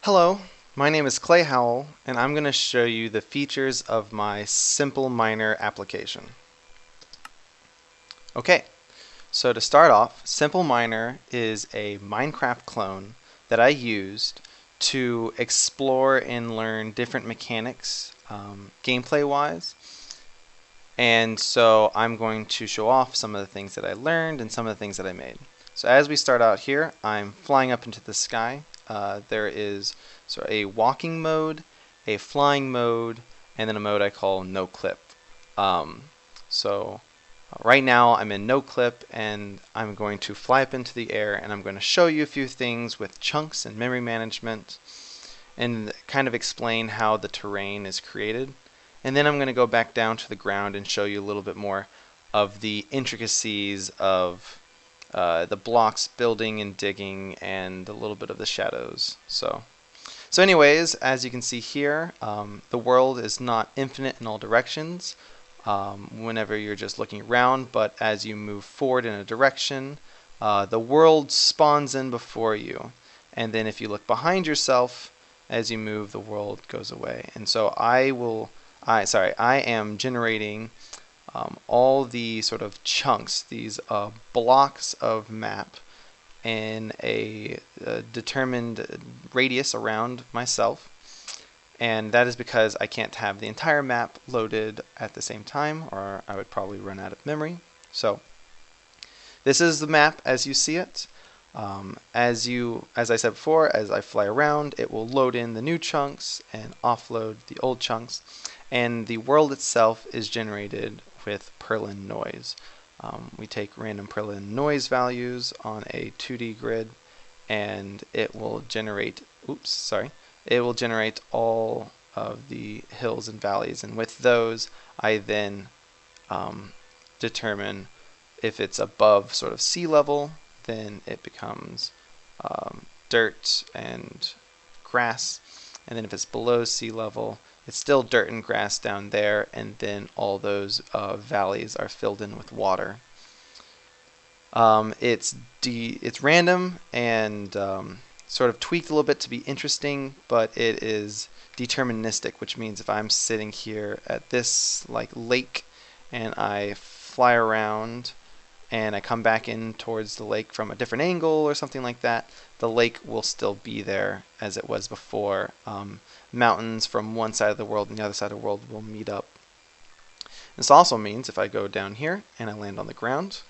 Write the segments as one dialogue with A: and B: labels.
A: Hello, my name is Clay Howell, and I'm going to show you the features of my Simple Miner application. Okay, so to start off, Simple Miner is a Minecraft clone that I used to explore and learn different mechanics gameplay-wise. And so I'm going to show off some of the things that I learned and some of the things that I made. So as we start out here, I'm flying up into the sky. There is a walking mode, a flying mode, and then a mode I call no clip. So right now I'm in no clip, and I'm going to fly up into the air, and I'm going to show you a few things with chunks and memory management, and kind of explain how the terrain is created. And then I'm going to go back down to the ground and show you a little bit more of the intricacies of the blocks building and digging and a little bit of the shadows. So anyways, as you can see here, the world is not infinite in all directions whenever you're just looking around, but as you move forward in a direction, the world spawns in before you. And then if you look behind yourself, as you move, the world goes away. And so I am generating all the sort of chunks, these blocks of map in a determined radius around myself. And that is because I can't have the entire map loaded at the same time, or I would probably run out of memory. So this is the map as you see it. As I said before, as I fly around, it will load in the new chunks and offload the old chunks. And the world itself is generated with Perlin noise. We take random Perlin noise values on a 2D grid, and it will generate, it will generate all of the hills and valleys. And with those, I then determine if it's above sort of sea level, then it becomes dirt and grass. And then if it's below sea level, it's still dirt and grass down there, and then all those valleys are filled in with water. It's random and sort of tweaked a little bit to be interesting, but it is deterministic, which means if I'm sitting here at this lake and I fly around and I come back in towards the lake from a different angle or something like that, the lake will still be there as it was before. Mountains from one side of the world and the other side of the world will meet up. This also means if I go down here and I land on the ground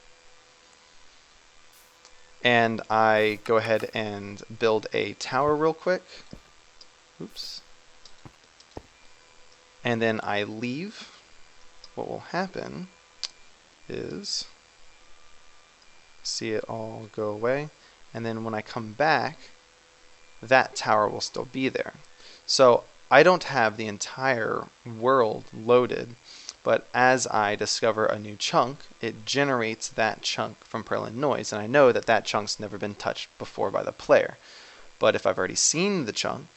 A: and I go ahead and build a tower real quick, and then I leave, what will happen is see it all go away, and then when I come back, that tower will still be there. So I don't have the entire world loaded, but as I discover a new chunk, it generates that chunk from Perlin noise, and I know that that chunk's never been touched before by the player. But if I've already seen the chunk,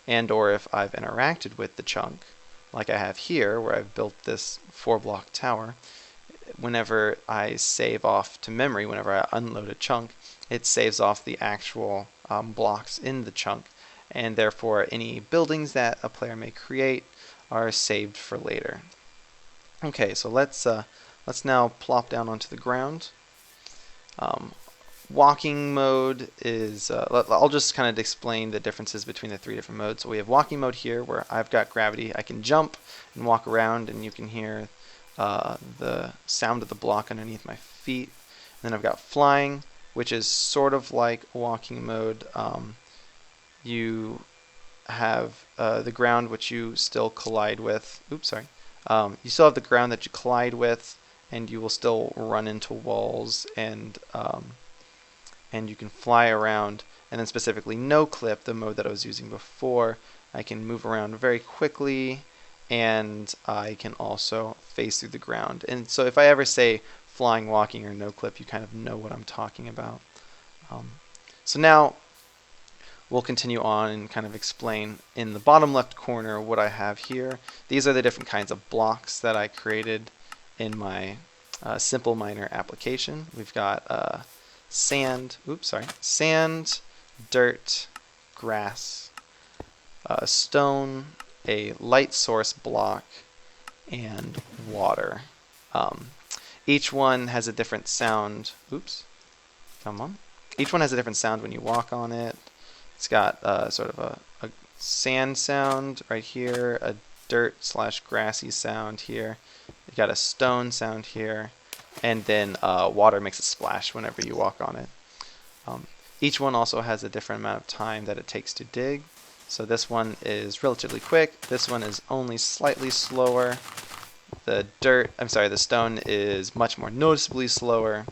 A: and or if I've interacted with the chunk, like I have here, where I've built this 4-block tower, whenever I save off to memory, whenever I unload a chunk, it saves off the actual blocks in the chunk, and therefore any buildings that a player may create are saved for later. Okay, so let's now plop down onto the ground. Walking mode is, I'll just kind of explain the differences between the 3 different modes. So we have walking mode here where I've got gravity. I can jump and walk around, and you can hear the sound of the block underneath my feet. And then I've got flying, which is sort of like walking mode. You have the ground which you still collide with. You still have the ground that you collide with, and you will still run into walls, and you can fly around. And then specifically no clip, the mode that I was using before, I can move around very quickly, and I can also phase through the ground. And so if I ever say flying, walking, or no clip, you kind of know what I'm talking about. So now we'll continue on and kind of explain in the bottom left corner what I have here. These are the different kinds of blocks that I created in my Simple Miner application. We've got sand, dirt, grass, stone, a light source block, and water. Um, each one has a different sound. Oops, come on. Each one has a different sound when you walk on it. It's got sort of a sand sound right here, a dirt/grassy sound here. You got a stone sound here, and then water makes a splash whenever you walk on it. Each one also has a different amount of time that it takes to dig. So this one is relatively quick. This one is only slightly slower. The stone is much more noticeably slower.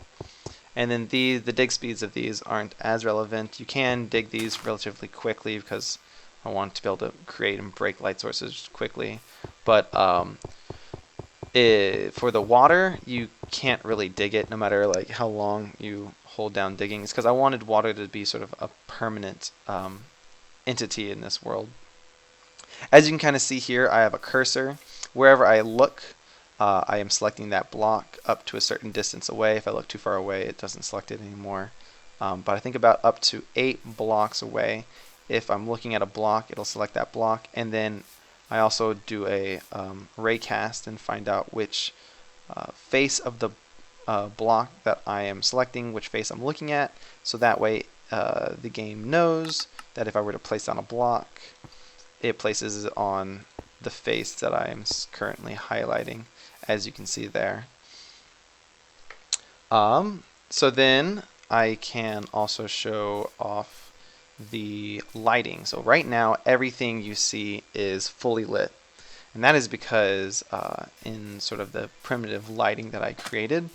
A: And then the dig speeds of these aren't as relevant. You can dig these relatively quickly because I want to be able to create and break light sources quickly. But for the water, you can't really dig it no matter like how long you hold down digging. It's because I wanted water to be sort of a permanent entity in this world. As you can kind of see here, I have a cursor. Wherever I look, I am selecting that block up to a certain distance away. If I look too far away, it doesn't select it anymore. But I think about up to 8 blocks away. If I'm looking at a block, it'll select that block. And then I also do a raycast and find out which face of the block that I am selecting, which face I'm looking at. So that way the game knows that if I were to place on a block, it places it on the face that I am currently highlighting, as you can see there. So then I can also show off the lighting. So right now everything you see is fully lit, and that is because in sort of the primitive lighting that I created,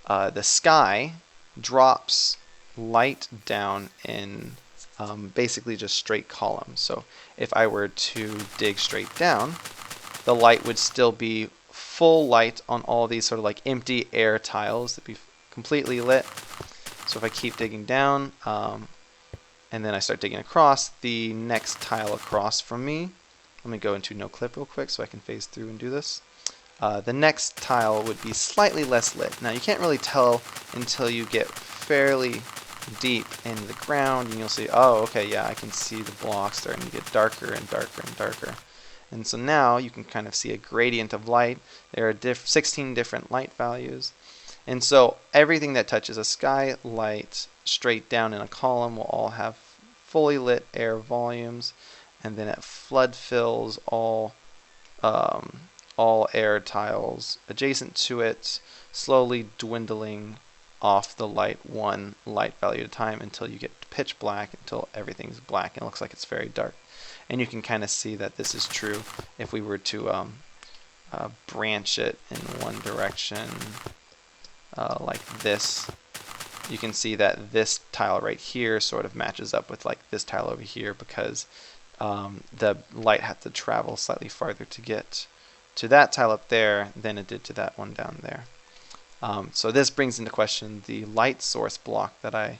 A: the sky drops light down in basically just straight columns. So if I were to dig straight down, the light would still be full light on all these sort of like empty air tiles that be completely lit. So if I keep digging down and then I start digging across, the next tile across from me, let me go into no clip real quick so I can phase through and do this. The next tile would be slightly less lit. Now you can't really tell until you get fairly deep in the ground and you'll see, oh, okay, yeah, I can see the blocks starting to get darker and darker and darker. And so now you can kind of see a gradient of light. There are 16 different light values. And so everything that touches a skylight straight down in a column will all have fully lit air volumes. And then at flood fills, all air tiles adjacent to it, slowly dwindling off the light one light value at a time until you get to pitch black, until everything's black and it looks like it's very dark. And you can kind of see that this is true if we were to branch it in one direction like this. You can see that this tile right here sort of matches up with like this tile over here because the light had to travel slightly farther to get to that tile up there than it did to that one down there. So this brings into question the light source block that I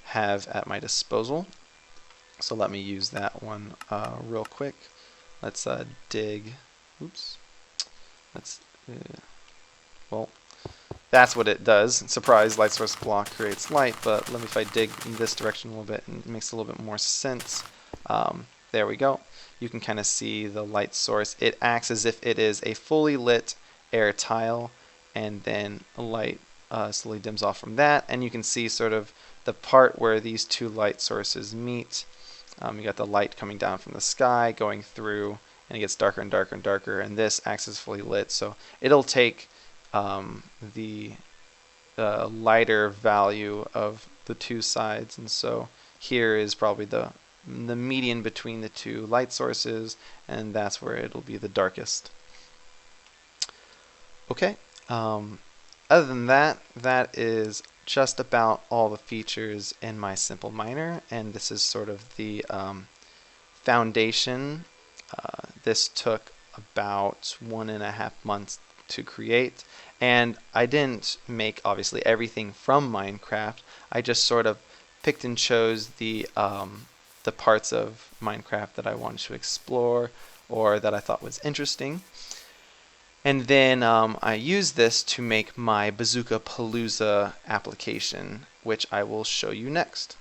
A: have at my disposal. So let me use that one real quick. Let's dig. Oops. Let's. Well, that's what it does. Surprise! Light source block creates light. But let me, if I dig in this direction a little bit, and it makes a little bit more sense. There we go. You can kind of see the light source. It acts as if it is a fully lit air tile, and then light slowly dims off from that. And you can see sort of the part where these two light sources meet. You got the light coming down from the sky, going through, and it gets darker and darker and darker, and this acts as fully lit. So it'll take the lighter value of the two sides, and so here is probably the median between the two light sources, and that's where it'll be the darkest. Okay, other than that, that is just about all the features in my simple miner, and this is sort of the foundation. This took about 1.5 months to create, and I didn't make obviously everything from Minecraft. I just sort of picked and chose the parts of Minecraft that I wanted to explore or that I thought was interesting. And then I used this to make my Bazooka Palooza application, which I will show you next.